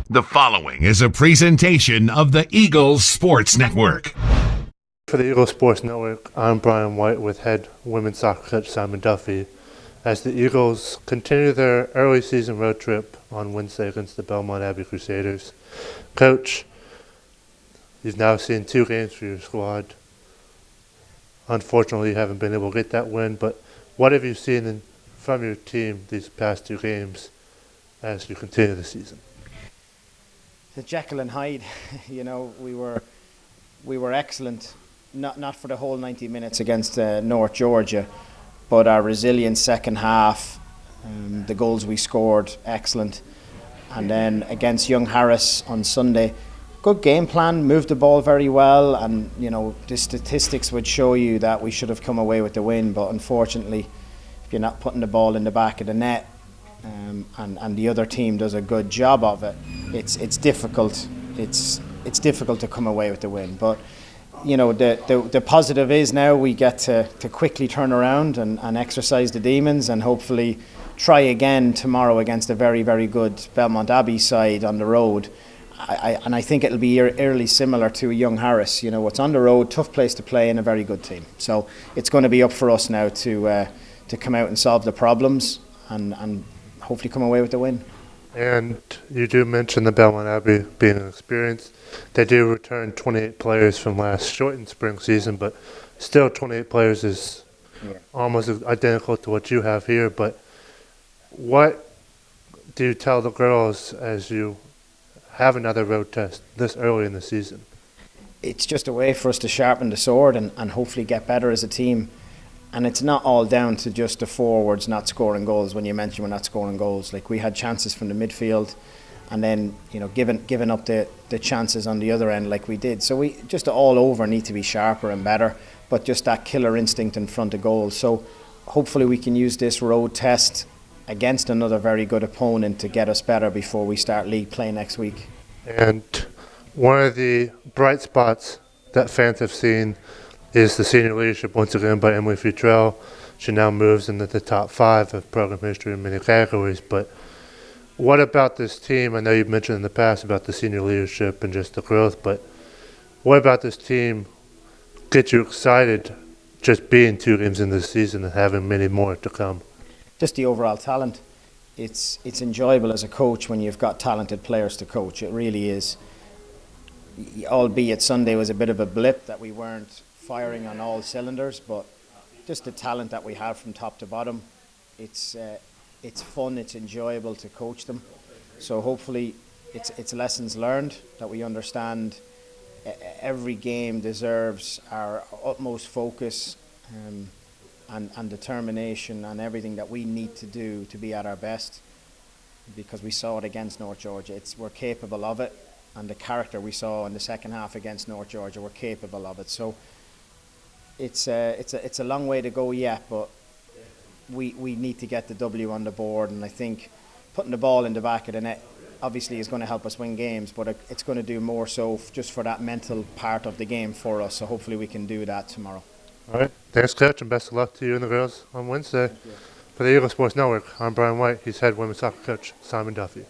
The following is a presentation of the Eagles Sports Network. For the Eagles Sports Network, I'm Brian White with head women's soccer coach Simon Duffy. As the Eagles continue their early season road trip on Wednesday against the Belmont Abbey Crusaders. Coach, you've now seen 2 games for your squad. Unfortunately, you haven't been able to get that win, but what have you seen from your team these past 2 games as you continue the season? The Jekyll and Hyde, we were excellent, not for the whole 90 minutes against North Georgia, but our resilient second half, the goals we scored, excellent. And then against Young Harris on Sunday, good game plan, moved the ball very well, and the statistics would show you that we should have come away with the win, but unfortunately, if you're not putting the ball in the back of the net, and the other team does a good job of it, it's difficult. It's difficult to come away with the win. But the positive is now we get to quickly turn around and exercise the demons and hopefully try again tomorrow against a very, very good Belmont Abbey side on the road. I think it'll be eerily similar to Young Harris. It's on the road, tough place to play, and a very good team. So it's going to be up for us now to come out and solve the problems and hopefully come away with the win. And you do mention the Belmont Abbey being an experience. They do return 28 players from last shortened spring season, but still 28 players is almost identical to what you have here. But what do you tell the girls as you have another road test this early in the season? It's just a way for us to sharpen the sword and hopefully get better as a team. And it's not all down to just the forwards not scoring goals. When you mentioned we're not scoring goals, like we had chances from the midfield, and then giving up the chances on the other end like we did. So we just all over need to be sharper and better, but just that killer instinct in front of goal. So hopefully we can use this road test against another very good opponent to get us better before we start league play next week. And one of the bright spots that fans have seen is the senior leadership once again by Emily Futrell. She now moves into the top 5 of program history in many categories. But what about this team? I know you've mentioned in the past about the senior leadership and just the growth, but what about this team gets you excited just being 2 games in this season and having many more to come? Just the overall talent. It's enjoyable as a coach when you've got talented players to coach. It really is. Albeit Sunday was a bit of a blip that we weren't firing on all cylinders, but just the talent that we have from top to bottom, it's fun, it's enjoyable to coach them. So hopefully it's lessons learned that we understand every game deserves our utmost focus and determination and everything that we need to do to be at our best, because we saw it against North Georgia. We're capable of it, and the character we saw in the second half against North Georgia, we're capable of it. So it's a long way to go yet, but we need to get the W on the board, and I think putting the ball in the back of the net obviously is going to help us win games, but it's going to do more so just for that mental part of the game for us. So hopefully we can do that tomorrow. All right. Thanks, Coach, and best of luck to you and the girls on Wednesday. For the Eagles Sports Network, I'm Brian White. He's head women's soccer coach Simon Duffy.